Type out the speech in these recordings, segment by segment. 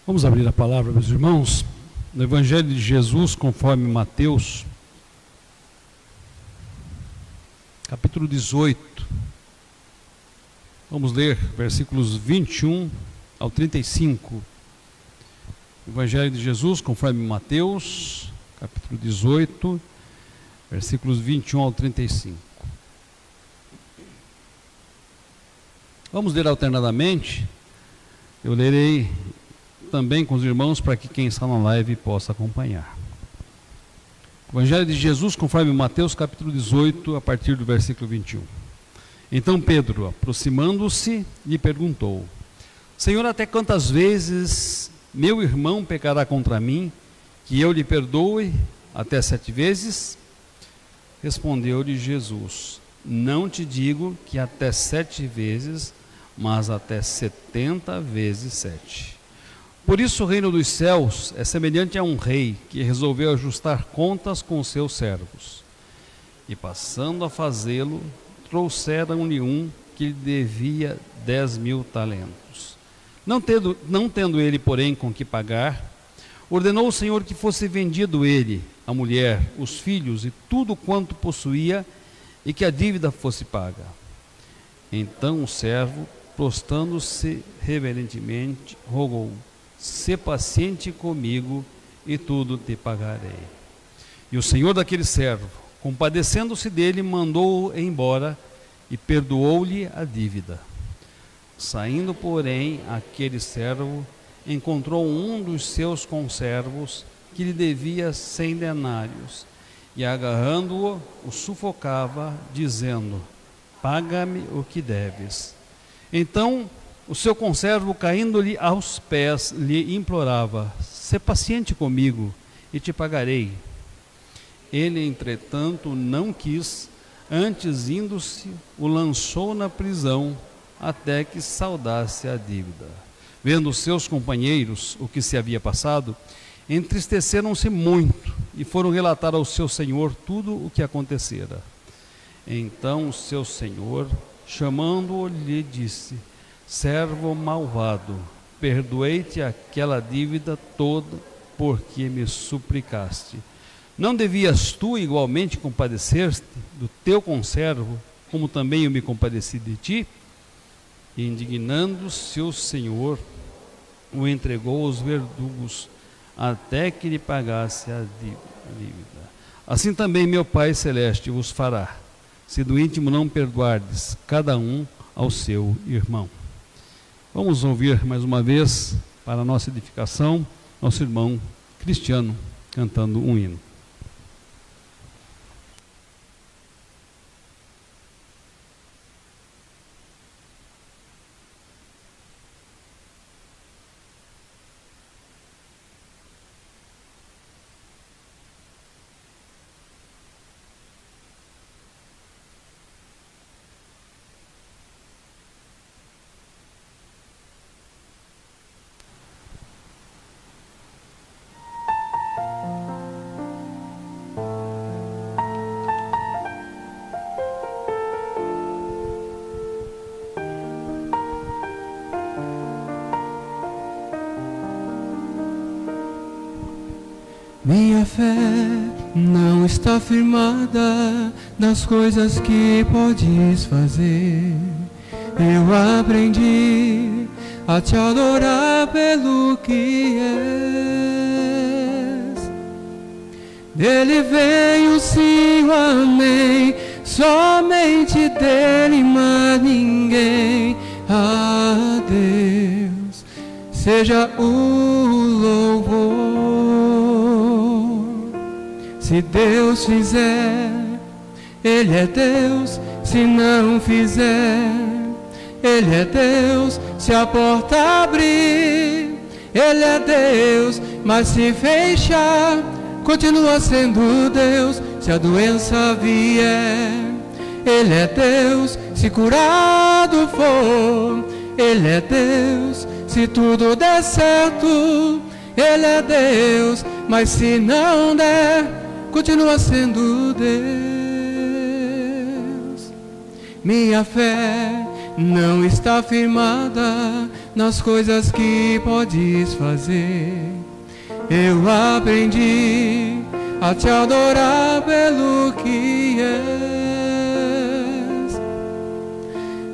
Vamos abrir a palavra, meus irmãos, no Evangelho de Jesus, conforme Mateus, capítulo 18. Vamos ler versículos 21 ao 35. Evangelho de Jesus, conforme Mateus, capítulo 18, versículos 21 ao 35. Vamos ler alternadamente. Eu lerei também com os irmãos para que quem está na live possa acompanhar. Evangelho de Jesus, conforme Mateus, capítulo 18, a partir do versículo 21. Então Pedro, aproximando-se, lhe perguntou: Senhor, até quantas vezes meu irmão pecará contra mim, que eu lhe perdoe? Até 7 vezes? Respondeu-lhe Jesus: Não te digo que até 7 vezes, mas até 70 vezes 7. Por isso o reino dos céus é semelhante a um rei que resolveu ajustar contas com seus servos. E passando a fazê-lo, trouxeram-lhe um que lhe devia 10.000 talentos. Não tendo ele, porém, com que pagar, ordenou o Senhor que fosse vendido ele, a mulher, os filhos e tudo quanto possuía, e que a dívida fosse paga. Então o servo, prostrando-se reverentemente, rogou: Sê paciente comigo e tudo te pagarei. E o senhor daquele servo, compadecendo-se dele, mandou-o embora e perdoou-lhe a dívida. Saindo, porém, aquele servo encontrou um dos seus conservos que lhe devia 100 denários e, agarrando-o, o sufocava, dizendo: Paga-me o que deves. Então o seu conservo, caindo-lhe aos pés, lhe implorava: Sê paciente comigo e te pagarei. Ele, entretanto, não quis, antes indo-se, o lançou na prisão até que saudasse a dívida. Vendo os seus companheiros o que se havia passado, entristeceram-se muito e foram relatar ao seu senhor tudo o que acontecera. Então o seu senhor, chamando-o, lhe disse: Servo malvado, perdoei-te aquela dívida toda porque me suplicaste. Não devias tu igualmente compadecer-te do teu conservo, como também eu me compadeci de ti? E, indignando-se o Senhor, o entregou aos verdugos até que lhe pagasse a dívida. Assim também meu Pai Celeste vos fará, se do íntimo não perdoardes cada um ao seu irmão. Vamos ouvir mais uma vez, para a nossa edificação, nosso irmão Cristiano cantando um hino. Minha fé não está firmada nas coisas que podes fazer. Eu aprendi a te adorar pelo que és. Dele vem o sim, o amém, somente dele, mais ninguém. A Deus seja o louvor. Se Deus fizer, Ele é Deus. Se não fizer, Ele é Deus. Se a porta abrir, Ele é Deus. Mas se fechar, continua sendo Deus. Se a doença vier, Ele é Deus. Se curado for, Ele é Deus. Se tudo der certo, Ele é Deus. Mas se não der, continua sendo Deus. Minha fé não está firmada nas coisas que podes fazer. Eu aprendi a te adorar pelo que és.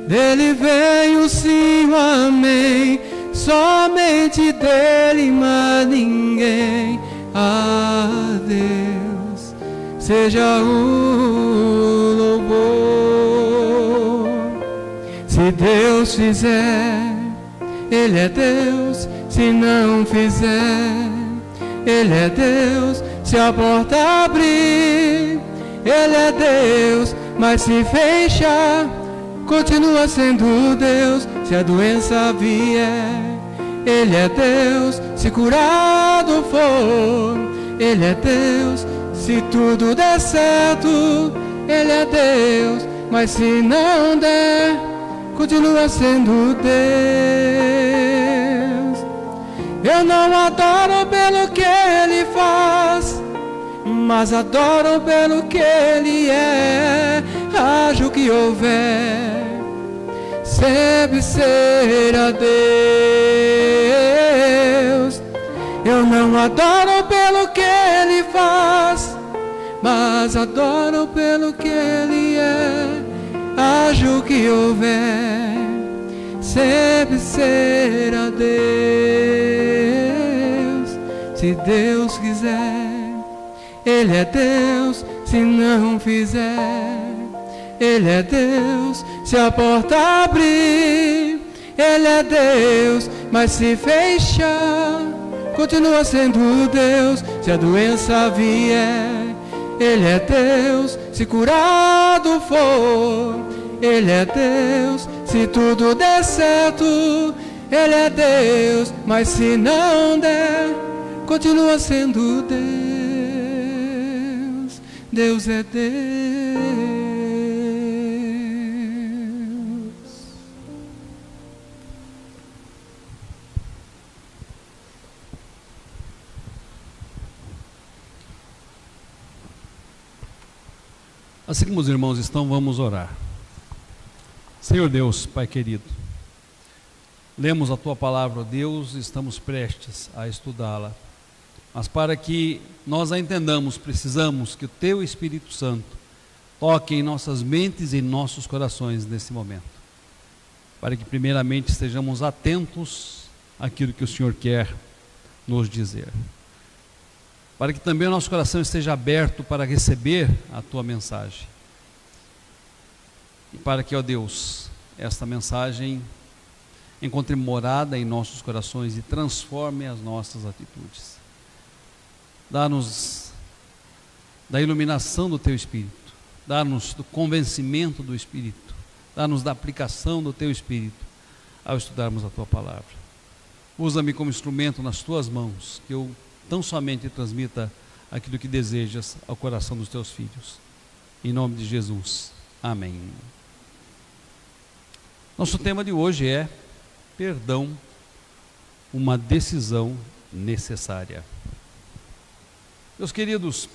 Dele vem o sim, o amém, somente dele, mas ninguém. A Deus seja o louvor. Se Deus fizer, Ele é Deus. Se não fizer, Ele é Deus. Se a porta abrir, Ele é Deus. Mas se fechar, continua sendo Deus. Se a doença vier, Ele é Deus. Se curado for, Ele é Deus. Se tudo der certo, Ele é Deus. Mas se não der, continua sendo Deus. Eu não adoro pelo que Ele faz, mas adoro pelo que Ele é. Haja o que houver, sempre será Deus. Eu não adoro pelo que Ele faz, mas adoro pelo que Ele é. Haja o que houver, sempre será Deus. Se Deus quiser, Ele é Deus. Se não fizer, Ele é Deus. Se a porta abrir, Ele é Deus. Mas se fechar, continua sendo Deus. Se a doença vier, Ele é Deus. Se curado for, Ele é Deus. Se tudo der certo, Ele é Deus. Mas se não der, continua sendo Deus. Deus é Deus. Assim como os irmãos estão, vamos orar. Senhor Deus, Pai querido, lemos a Tua palavra, ó Deus, estamos prestes a estudá-la. Mas para que nós a entendamos, precisamos que o Teu Espírito Santo toque em nossas mentes e em nossos corações nesse momento. Para que primeiramente estejamos atentos àquilo que o Senhor quer nos dizer. Para que também o nosso coração esteja aberto para receber a Tua mensagem. E para que, ó Deus, esta mensagem encontre morada em nossos corações e transforme as nossas atitudes. Dá-nos da iluminação do Teu Espírito, dá-nos do convencimento do Espírito, dá-nos da aplicação do Teu Espírito ao estudarmos a Tua palavra. Usa-me como instrumento nas Tuas mãos, que eu tão somente transmita aquilo que desejas ao coração dos Teus filhos. Em nome de Jesus. Amém. Nosso tema de hoje é perdão, uma decisão necessária. Meus queridos,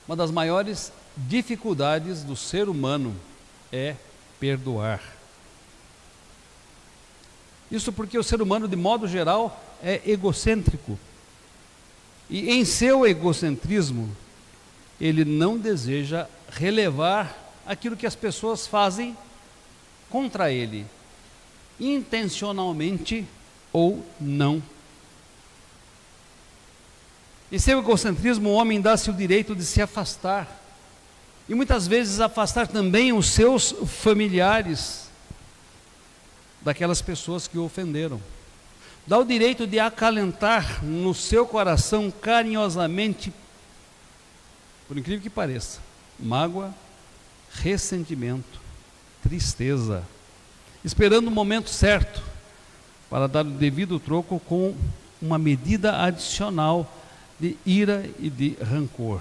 uma das maiores dificuldades do ser humano é perdoar. Isso porque o ser humano, de modo geral, é egocêntrico. E em seu egocentrismo, ele não deseja relevar aquilo que as pessoas fazem contra ele, intencionalmente ou não. Em seu egocentrismo, o homem dá-se o direito de se afastar, e muitas vezes afastar também os seus familiares daquelas pessoas que o ofenderam. Dá o direito de acalentar no seu coração carinhosamente, por incrível que pareça, mágoa, ressentimento, tristeza, esperando o momento certo para dar o devido troco com uma medida adicional de ira e de rancor.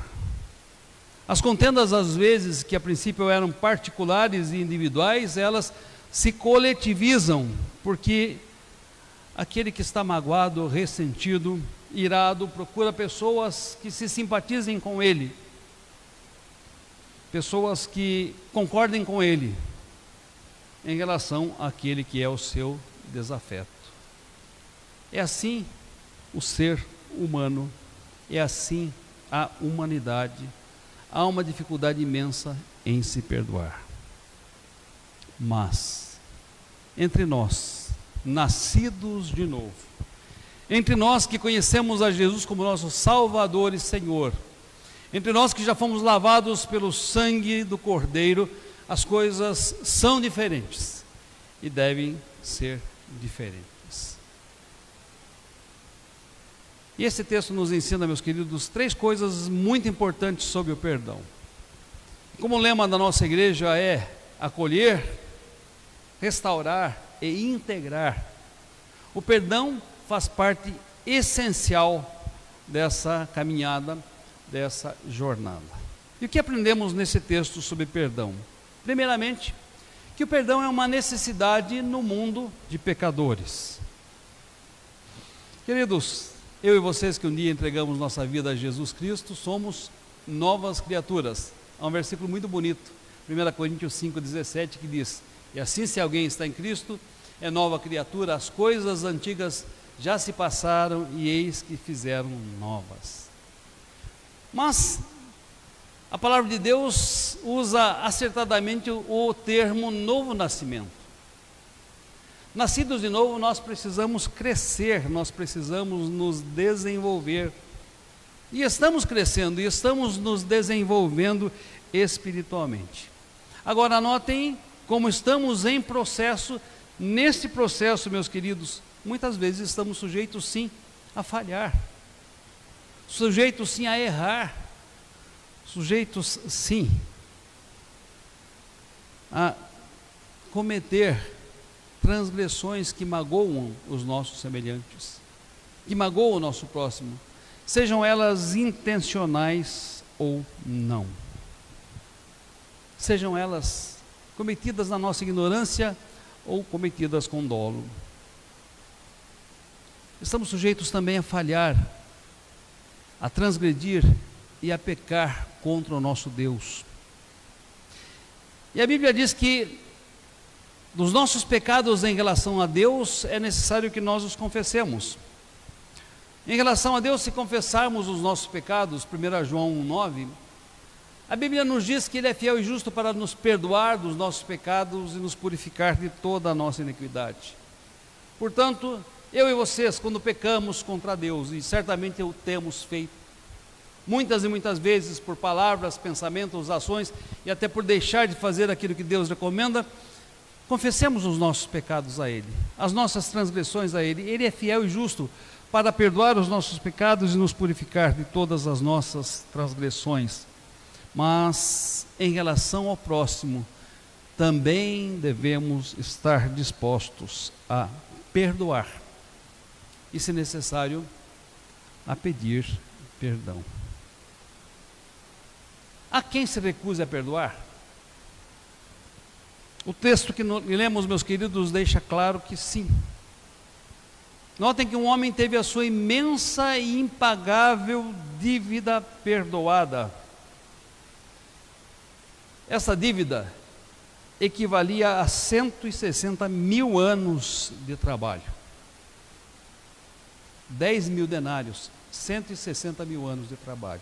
As contendas, às vezes, que a princípio eram particulares e individuais, elas se coletivizam, porque aquele que está magoado, ressentido, irado, procura pessoas que se simpatizem com ele, pessoas que concordem com ele, em relação àquele que é o seu desafeto. É assim o ser humano, é assim a humanidade. Há uma dificuldade imensa em se perdoar. Mas, entre nós, nascidos de novo, entre nós que conhecemos a Jesus como nosso Salvador e Senhor, entre nós que já fomos lavados pelo sangue do Cordeiro, as coisas são diferentes e devem ser diferentes. E esse texto nos ensina, meus queridos, 3 coisas muito importantes sobre o perdão. Como o lema da nossa igreja é acolher, restaurar e integrar, o perdão faz parte essencial dessa caminhada, dessa jornada. E o que aprendemos nesse texto sobre perdão? Primeiramente, que o perdão é uma necessidade no mundo de pecadores. Queridos, eu e vocês que um dia entregamos nossa vida a Jesus Cristo, somos novas criaturas. Há um versículo muito bonito, 1 Coríntios 5,17, que diz: e assim, se alguém está em Cristo, é nova criatura, as coisas antigas já se passaram e eis que fizeram novas. Mas a palavra de Deus usa acertadamente o termo novo nascimento. Nascidos de novo, nós precisamos crescer, nós precisamos nos desenvolver. E estamos crescendo, e estamos nos desenvolvendo espiritualmente. Agora, notem como estamos em processo. Nesse processo, meus queridos, muitas vezes estamos sujeitos sim a falhar, sujeitos sim a errar, sujeitos sim a cometer transgressões que magoam os nossos semelhantes, que magoam o nosso próximo, sejam elas intencionais ou não, sejam elas cometidas na nossa ignorância ou cometidas com dolo. Estamos sujeitos também a falhar, a transgredir e a pecar contra o nosso Deus. E a Bíblia diz que dos nossos pecados em relação a Deus, é necessário que nós os confessemos. Em relação a Deus, se confessarmos os nossos pecados, 1 João 1,9, a Bíblia nos diz que Ele é fiel e justo para nos perdoar dos nossos pecados e nos purificar de toda a nossa iniquidade. Portanto, eu e vocês, quando pecamos contra Deus, e certamente o temos feito, muitas e muitas vezes por palavras, pensamentos, ações, e até por deixar de fazer aquilo que Deus recomenda, confessemos os nossos pecados a Ele, as nossas transgressões a Ele. Ele é fiel e justo para perdoar os nossos pecados e nos purificar de todas as nossas transgressões. Mas em relação ao próximo, também devemos estar dispostos a perdoar e, se necessário, a pedir perdão. Há quem se recuse a perdoar? O texto que lemos, meus queridos, deixa claro que sim. Notem que um homem teve a sua imensa e impagável dívida perdoada. Essa dívida equivalia a 160 mil anos de trabalho. 10 mil denários, 160 mil anos de trabalho.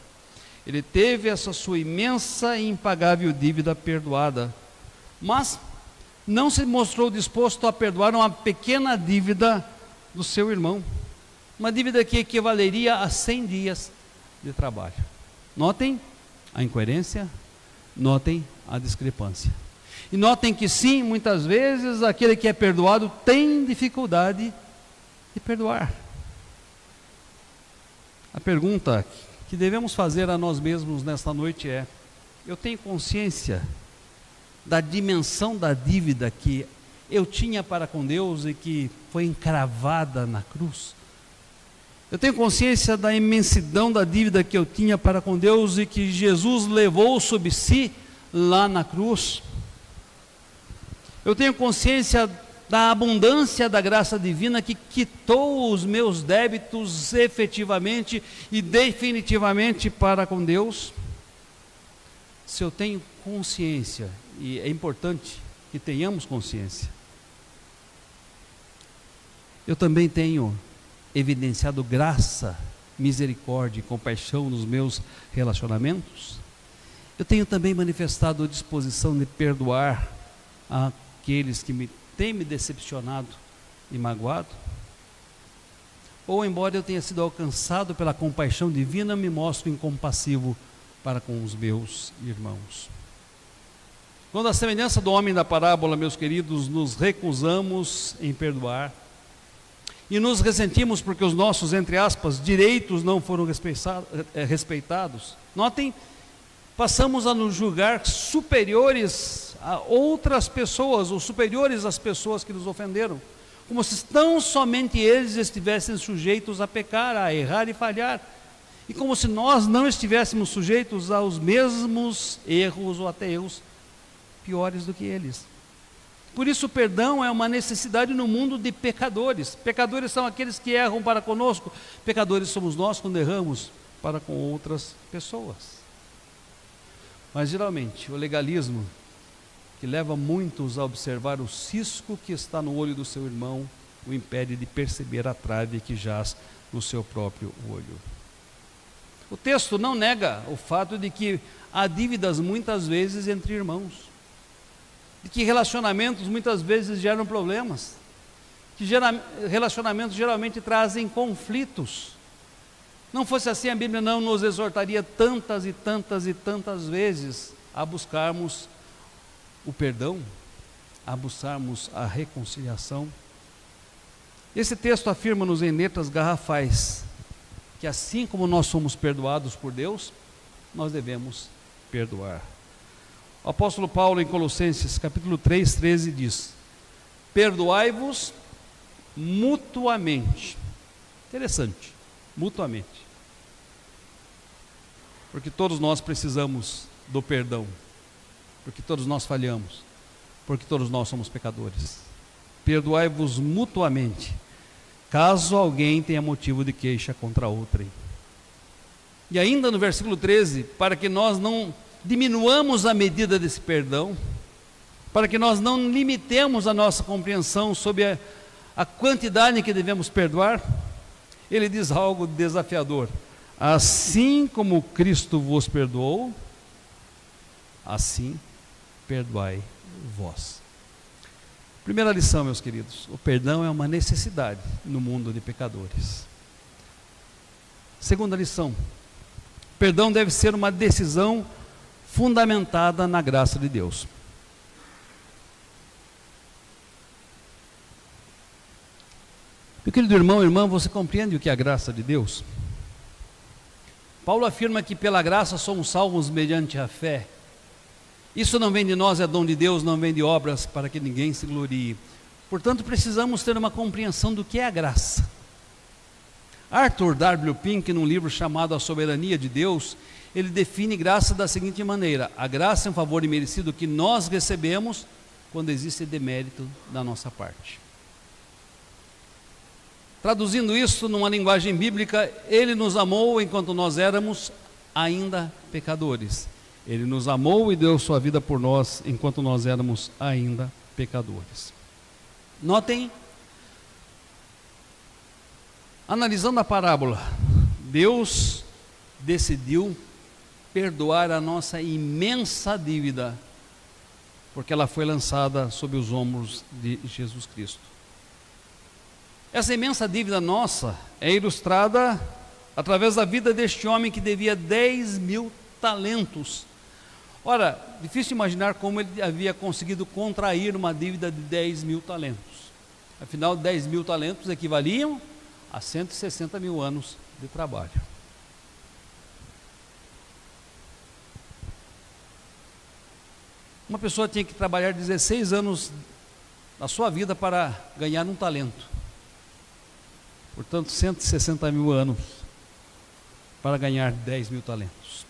Ele teve essa sua imensa e impagável dívida perdoada, mas não se mostrou disposto a perdoar uma pequena dívida do seu irmão, uma dívida que equivaleria a 100 dias de trabalho. Notem a incoerência, notem a discrepância. E notem que sim, muitas vezes aquele que é perdoado tem dificuldade de perdoar. A pergunta que devemos fazer a nós mesmos nesta noite é: eu tenho consciência da dimensão da dívida que eu tinha para com Deus e que foi encravada na cruz? Eu tenho consciência da imensidão da dívida que eu tinha para com Deus e que Jesus levou sobre si lá na cruz? Eu tenho consciência da abundância da graça divina que quitou os meus débitos efetivamente e definitivamente para com Deus? Se eu tenho consciência, e é importante que tenhamos consciência. Eu também tenho evidenciado graça, misericórdia e compaixão nos meus relacionamentos. Eu tenho também manifestado a disposição de perdoar aqueles que têm me decepcionado e magoado. Ou, embora eu tenha sido alcançado pela compaixão divina, me mostro incompassivo para com os meus irmãos. Quando, à semelhança do homem da parábola, meus queridos, nos recusamos em perdoar e nos ressentimos porque os nossos, entre aspas, direitos não foram respeitados, notem, passamos a nos julgar superiores a outras pessoas, ou superiores às pessoas que nos ofenderam, como se tão somente eles estivessem sujeitos a pecar, a errar e falhar, e como se nós não estivéssemos sujeitos aos mesmos erros ou até erros piores do que eles. Por isso o perdão é uma necessidade no mundo de pecadores. Pecadores são aqueles que erram para conosco, pecadores somos nós quando erramos para com outras pessoas. Mas geralmente o legalismo, que leva muitos a observar o cisco que está no olho do seu irmão, o impede de perceber a trave que jaz no seu próprio olho. O texto não nega o fato de que há dívidas muitas vezes entre irmãos, de que relacionamentos muitas vezes geram problemas, que relacionamentos geralmente trazem conflitos. Não fosse assim, a Bíblia não nos exortaria tantas e tantas e tantas vezes a buscarmos o perdão, a buscarmos a reconciliação. Esse texto afirma-nos em letras garrafais que assim como nós somos perdoados por Deus, nós devemos perdoar. O apóstolo Paulo, em Colossenses capítulo 3, 13 diz: perdoai-vos mutuamente. Interessante, mutuamente. Porque todos nós precisamos do perdão, porque todos nós falhamos, porque todos nós somos pecadores. Perdoai-vos mutuamente, caso alguém tenha motivo de queixa contra outrem. E ainda no versículo 13, para que nós não diminuamos a medida desse perdão, para que nós não limitemos a nossa compreensão sobre a quantidade que devemos perdoar, ele diz algo desafiador: assim como Cristo vos perdoou, assim perdoai vós. Primeira lição, meus queridos: o perdão é uma necessidade no mundo de pecadores. Segunda lição: perdão deve ser uma decisão fundamentada na graça de Deus. Meu querido irmão, irmã, você compreende o que é a graça de Deus? Paulo afirma que pela graça somos salvos mediante a fé. Isso não vem de nós, é dom de Deus, não vem de obras para que ninguém se glorie. Portanto, precisamos ter uma compreensão do que é a graça. Arthur W. Pink, num livro chamado A Soberania de Deus, ele define graça da seguinte maneira: a graça é um favor imerecido que nós recebemos quando existe demérito da nossa parte. Traduzindo isso numa linguagem bíblica, ele nos amou enquanto nós éramos ainda pecadores. Ele nos amou e deu sua vida por nós enquanto nós éramos ainda pecadores. Notem, analisando a parábola, Deus decidiu perdoar a nossa imensa dívida, porque ela foi lançada sob os ombros de Jesus Cristo. Essa imensa dívida nossa é ilustrada através da vida deste homem que devia 10.000 talentos. Ora, difícil imaginar como ele havia conseguido contrair uma dívida de 10.000 talentos. Afinal, 10.000 talentos equivaliam a 160 mil anos de trabalho. Uma pessoa tinha que trabalhar 16 anos da sua vida para ganhar um talento. Portanto, 160 mil anos para ganhar 10.000 talentos.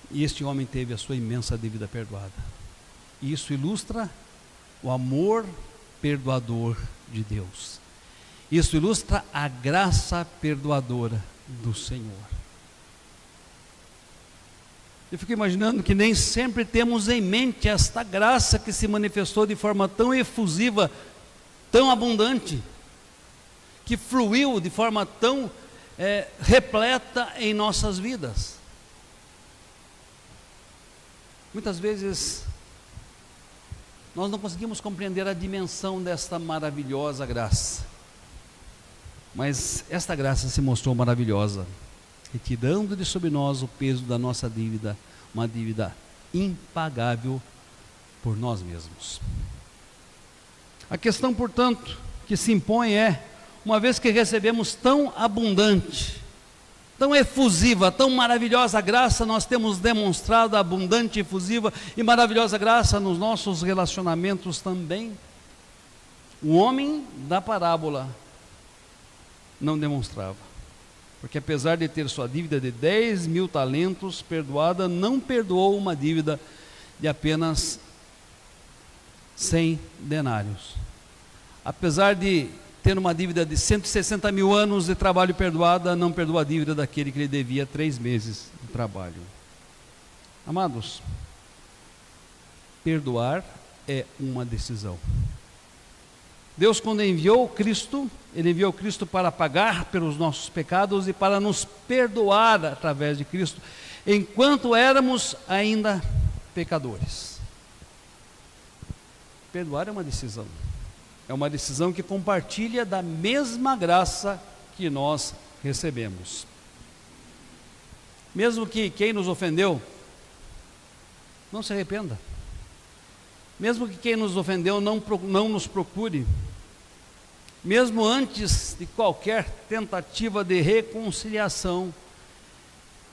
E este homem teve a sua imensa dívida perdoada. E isso ilustra o amor perdoador de Deus. Isso ilustra a graça perdoadora do Senhor. Eu fico imaginando que nem sempre temos em mente esta graça que se manifestou de forma tão efusiva, tão abundante, que fluiu de forma tão repleta em nossas vidas. Muitas vezes nós não conseguimos compreender a dimensão desta maravilhosa graça, mas esta graça se mostrou maravilhosa, retirando de sobre nós o peso da nossa dívida, uma dívida impagável por nós mesmos. A questão, portanto, que se impõe é, uma vez que recebemos tão abundante, tão efusiva, tão maravilhosa graça, nós temos demonstrado abundante, efusiva e maravilhosa graça nos nossos relacionamentos também. O homem da parábola não demonstrava, porque apesar de ter sua dívida de 10.000 talentos perdoada, não perdoou uma dívida de apenas 100 denários. Apesar de ter uma dívida de 160.000 anos de trabalho perdoada, não perdoou a dívida daquele que lhe devia 3 meses de trabalho. Amados, perdoar é uma decisão. Deus, quando enviou Cristo, Ele enviou Cristo para pagar pelos nossos pecados e para nos perdoar através de Cristo, enquanto éramos ainda pecadores. Perdoar é uma decisão. É uma decisão que compartilha da mesma graça que nós recebemos. Mesmo que quem nos ofendeu não se arrependa, mesmo que quem nos ofendeu não nos procure, mesmo antes de qualquer tentativa de reconciliação,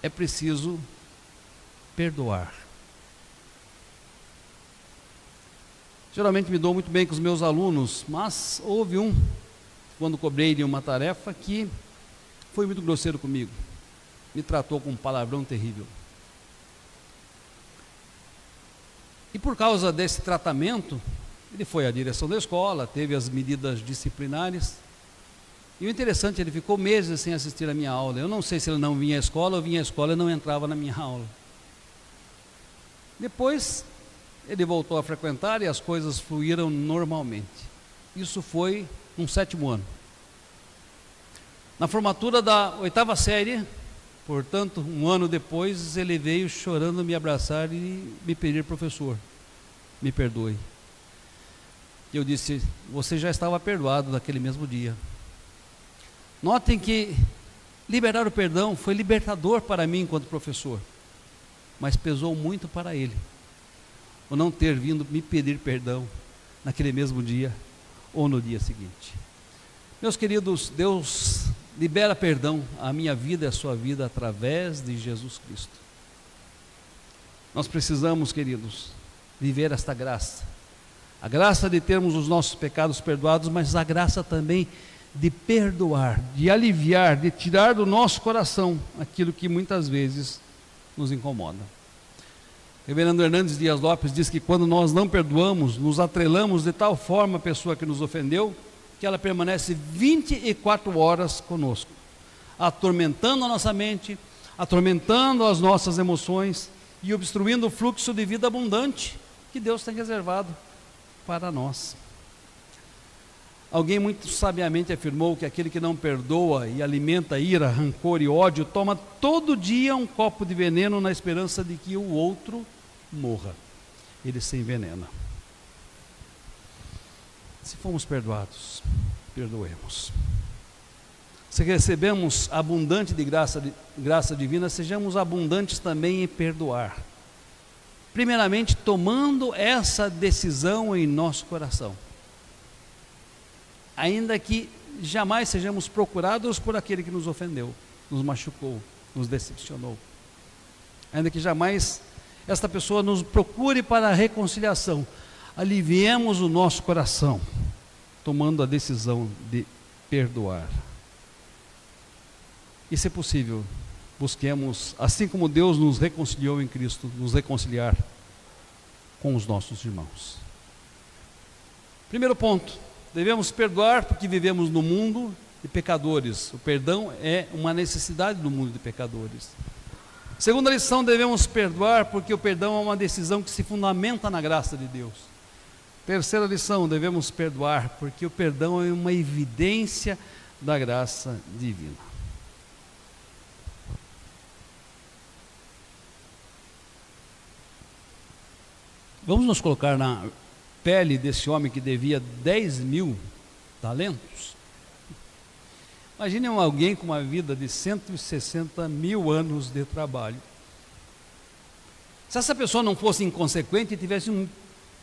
é preciso perdoar. Geralmente me dou muito bem com os meus alunos, mas houve quando cobrei-lhe uma tarefa, que foi muito grosseiro comigo, me tratou com um palavrão terrível. E por causa desse tratamento, ele foi à direção da escola, teve as medidas disciplinares, e o interessante, ele ficou meses sem assistir a minha aula. Eu não sei se ele não vinha à escola, ou vinha à escola e não entrava na minha aula. Depois, ele voltou a frequentar e as coisas fluíram normalmente. Isso foi no 7º ano. Na formatura da 8ª série, portanto, um ano depois, ele veio chorando me abraçar e me pedir: professor, me perdoe. E eu disse: você já estava perdoado naquele mesmo dia. Notem que liberar o perdão foi libertador para mim enquanto professor, mas pesou muito para ele o não ter vindo me pedir perdão naquele mesmo dia ou no dia seguinte. Meus queridos, Deus libera perdão à minha vida e à sua vida através de Jesus Cristo. Nós precisamos, queridos, viver esta graça, a graça de termos os nossos pecados perdoados, mas a graça também de perdoar, de aliviar, de tirar do nosso coração aquilo que muitas vezes nos incomoda. Reverendo Hernandes Dias Lopes diz que quando nós não perdoamos, nos atrelamos de tal forma à pessoa que nos ofendeu, que ela permanece 24 horas conosco, atormentando a nossa mente, atormentando as nossas emoções e obstruindo o fluxo de vida abundante que Deus tem reservado para nós. Alguém muito sabiamente afirmou que aquele que não perdoa e alimenta ira, rancor e ódio, toma todo dia um copo de veneno na esperança de que o outro morra. Ele se envenena. Se fomos perdoados, perdoemos. Se recebemos abundante de graça divina, sejamos abundantes também em perdoar. Primeiramente, tomando essa decisão em nosso coração, ainda que jamais sejamos procurados por aquele que nos ofendeu, nos machucou, nos decepcionou, ainda que jamais esta pessoa nos procure para a reconciliação, aliviemos o nosso coração, tomando a decisão de perdoar. E, se possível, busquemos, assim como Deus nos reconciliou em Cristo, nos reconciliar com os nossos irmãos. Primeiro ponto: devemos perdoar porque vivemos no mundo de pecadores. O perdão é uma necessidade do mundo de pecadores. Segunda lição, devemos perdoar porque o perdão é uma decisão que se fundamenta na graça de Deus. Terceira lição, devemos perdoar porque o perdão é uma evidência da graça divina. Vamos nos colocar na pele desse homem que devia 10.000 talentos. Imaginem alguém com uma vida de 160.000 anos de trabalho. Se essa pessoa não fosse inconsequente e tivesse um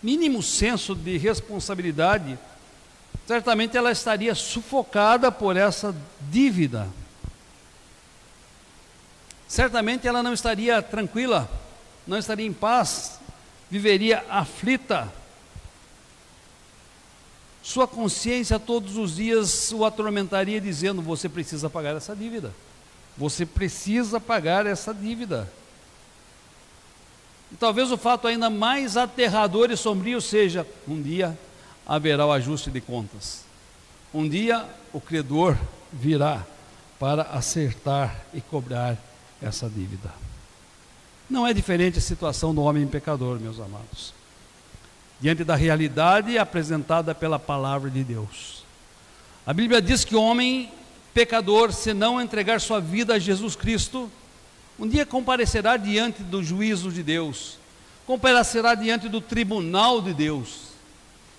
mínimo senso de responsabilidade, certamente ela estaria sufocada por essa dívida. Certamente ela não estaria tranquila, não estaria em paz, viveria aflita. Sua consciência todos os dias o atormentaria dizendo: você precisa pagar essa dívida, você precisa pagar essa dívida. E talvez o fato ainda mais aterrador e sombrio seja: um dia haverá o ajuste de contas, um dia o credor virá para acertar e cobrar essa dívida. Não é diferente a situação do homem pecador, meus amados, diante da realidade apresentada pela palavra de Deus. A Bíblia diz que o homem pecador, se não entregar sua vida a Jesus Cristo, um dia comparecerá diante do juízo de Deus, comparecerá diante do tribunal de Deus,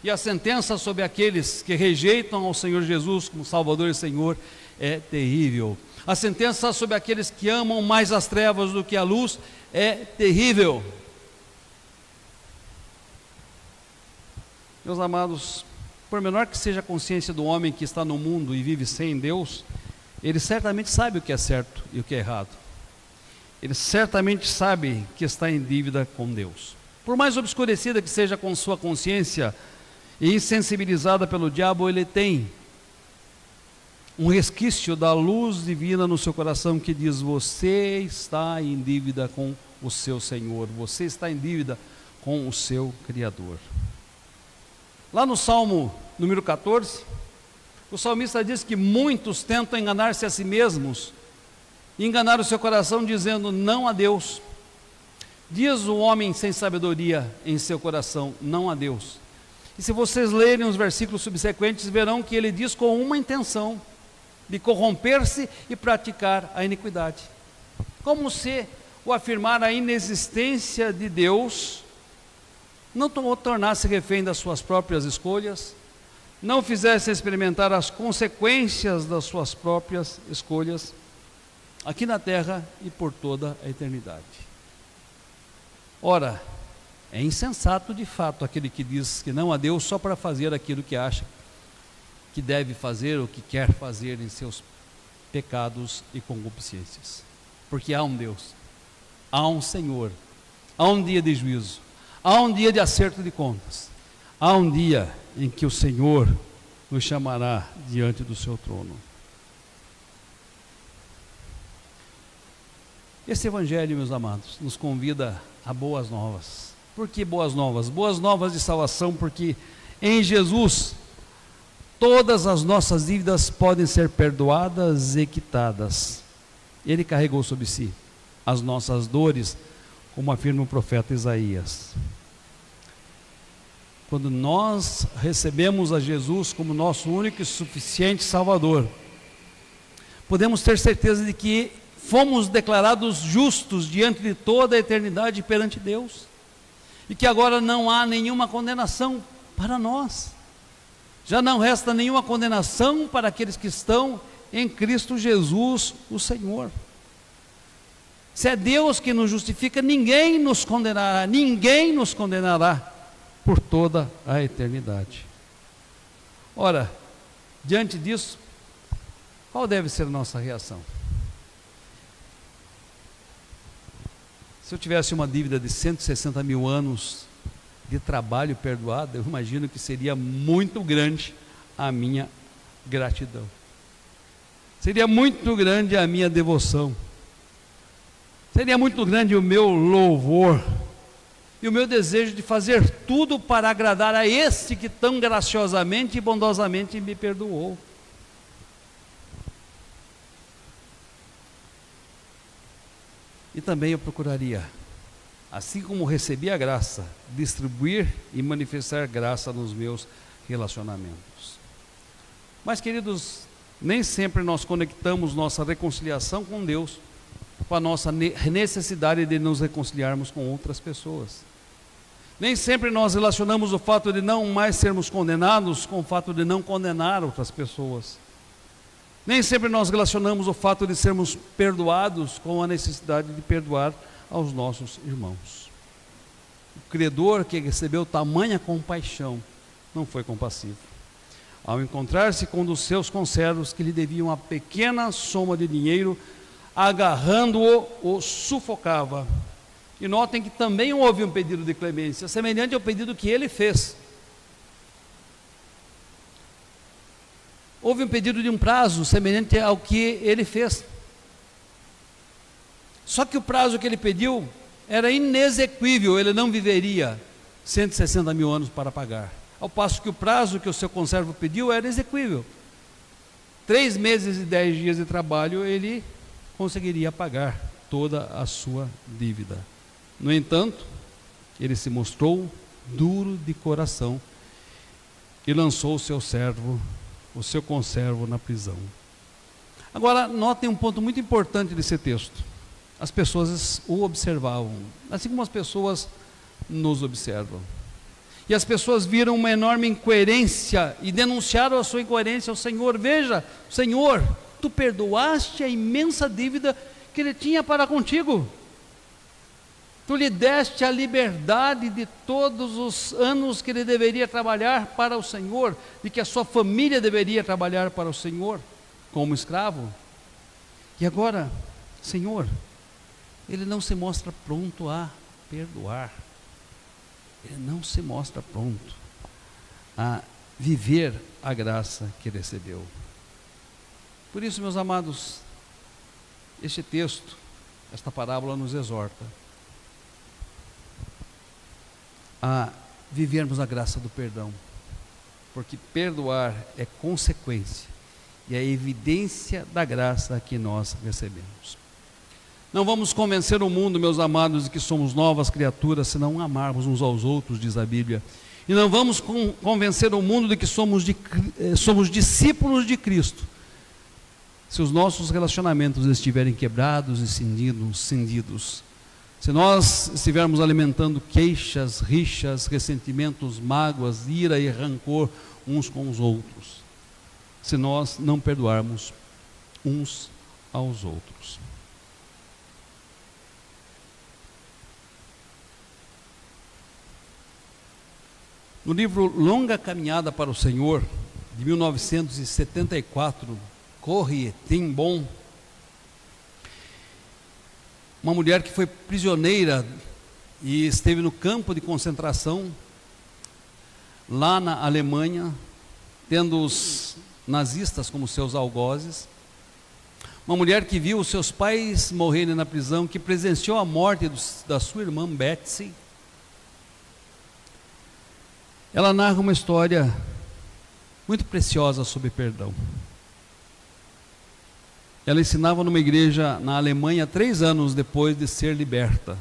e a sentença sobre aqueles que rejeitam ao Senhor Jesus como Salvador e Senhor é terrível. A sentença sobre aqueles que amam mais as trevas do que a luz é terrível. Meus amados, por menor que seja a consciência do homem que está no mundo e vive sem Deus, ele certamente sabe o que é certo e o que é errado. Ele certamente sabe que está em dívida com Deus. Por mais obscurecida que seja com sua consciência e insensibilizada pelo diabo, ele tem um resquício da luz divina no seu coração que diz: você está em dívida com o seu Senhor, você está em dívida com o seu Criador. Lá no Salmo número 14, o salmista diz que muitos tentam enganar-se a si mesmos, enganar o seu coração dizendo não a Deus. Diz o homem sem sabedoria em seu coração, não a Deus. E se vocês lerem os versículos subsequentes, verão que ele diz com uma intenção: de corromper-se e praticar a iniquidade. Como se o afirmar a inexistência de Deus não tornasse refém das suas próprias escolhas, não fizesse experimentar as consequências das suas próprias escolhas, aqui na terra e por toda a eternidade. Ora, é insensato de fato aquele que diz que não a Deus só para fazer aquilo que acha que deve fazer ou que quer fazer em seus pecados e concupiscências. Porque há um Deus, há um Senhor, há um dia de juízo, há um dia de acerto de contas, há um dia em que o Senhor nos chamará diante do seu trono. Esse evangelho, meus amados, nos convida a boas novas. Por que boas novas? Boas novas de salvação, porque em Jesus todas as nossas dívidas podem ser perdoadas e quitadas. Ele carregou sobre si as nossas dores, como afirma o profeta Isaías. Quando nós recebemos a Jesus como nosso único e suficiente Salvador, podemos ter certeza de que fomos declarados justos diante de toda a eternidade perante Deus, e que agora não há nenhuma condenação para nós. Já não resta nenhuma condenação para aqueles que estão em Cristo Jesus, o Senhor. Se é Deus que nos justifica, ninguém nos condenará por toda a eternidade. Ora, diante disso, qual deve ser a nossa reação? Se eu tivesse uma dívida de 160.000 anos de trabalho perdoada, eu imagino que seria muito grande a minha gratidão, seria muito grande a minha devoção, seria muito grande o meu louvor e o meu desejo de fazer tudo para agradar a esse que tão graciosamente e bondosamente me perdoou. E também eu procuraria, assim como recebi a graça, distribuir e manifestar graça nos meus relacionamentos. Mas, queridos, nem sempre nós conectamos nossa reconciliação com Deus com a nossa necessidade de nos reconciliarmos com outras pessoas. Nem sempre nós relacionamos o fato de não mais sermos condenados com o fato de não condenar outras pessoas. Nem sempre nós relacionamos o fato de sermos perdoados com a necessidade de perdoar aos nossos irmãos. O credor que recebeu tamanha compaixão não foi compassivo. Ao encontrar-se com um dos seus conservos que lhe deviam uma pequena soma de dinheiro, agarrando-o, o sufocava. E notem que também houve um pedido de clemência, semelhante ao pedido que ele fez. Houve um pedido de um prazo, semelhante ao que ele fez. Só que o prazo que ele pediu era inexequível, ele não viveria 160 mil anos para pagar. Ao passo que o prazo que o seu conservo pediu era exequível. 3 meses e 10 dias de trabalho, ele conseguiria pagar toda a sua dívida. No entanto, ele se mostrou duro de coração e lançou o seu servo, o seu conservo, na prisão. Agora, notem um ponto muito importante desse texto. As pessoas o observavam, assim como as pessoas nos observam. E as pessoas viram uma enorme incoerência e denunciaram a sua incoerência ao Senhor. Veja, Senhor, tu perdoaste a imensa dívida que ele tinha para contigo. Tu lhe deste a liberdade de todos os anos que ele deveria trabalhar para o Senhor, de que a sua família deveria trabalhar para o Senhor, como escravo. E agora, Senhor, ele não se mostra pronto a perdoar. Ele não se mostra pronto a viver a graça que ele recebeu. Por isso, meus amados, este texto, esta parábola nos exorta a vivermos a graça do perdão, porque perdoar é consequência e é evidência da graça que nós recebemos. Não vamos convencer o mundo, meus amados, de que somos novas criaturas, se não amarmos uns aos outros, diz a Bíblia. E não vamos convencer o mundo de que somos discípulos de Cristo, se os nossos relacionamentos estiverem quebrados e cindidos. Se nós estivermos alimentando queixas, rixas, ressentimentos, mágoas, ira e rancor uns com os outros. Se nós não perdoarmos uns aos outros. No livro Longa Caminhada para o Senhor, de 1974, Corrie ten Boom, uma mulher que foi prisioneira e esteve no campo de concentração, lá na Alemanha, tendo os nazistas como seus algozes, uma mulher que viu os seus pais morrerem na prisão, que presenciou a morte da sua irmã Betsy. Ela narra uma história muito preciosa sobre perdão. Ela ensinava numa igreja na Alemanha 3 anos depois de ser liberta.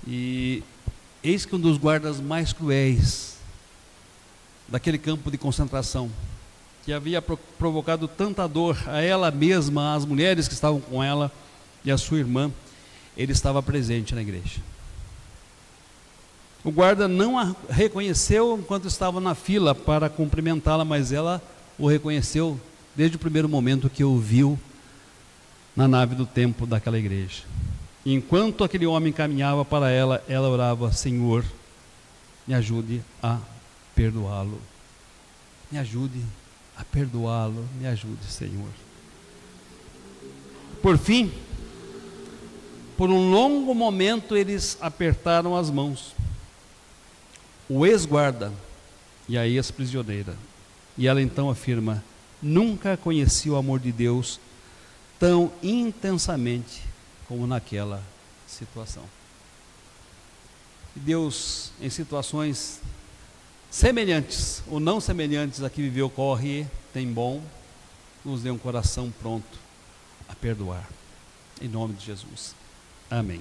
E eis que um dos guardas mais cruéis daquele campo de concentração, que havia provocado tanta dor a ela mesma, às mulheres que estavam com ela e a sua irmã, ele estava presente na igreja. O guarda não a reconheceu enquanto estava na fila para cumprimentá-la, mas ela o reconheceu desde o primeiro momento que o viu na nave do templo daquela igreja. E enquanto aquele homem caminhava para ela, ela orava: Senhor, me ajude a perdoá-lo. Me ajude a perdoá-lo, me ajude, Senhor. Por fim, por um longo momento, eles apertaram as mãos. O ex-guarda e a ex-prisioneira. E ela então afirma: nunca conheci o amor de Deus tão intensamente como naquela situação. E Deus, em situações semelhantes ou não semelhantes a que viveu Corrie ten Boom, nos dê um coração pronto a perdoar. em nome de Jesus. Amém.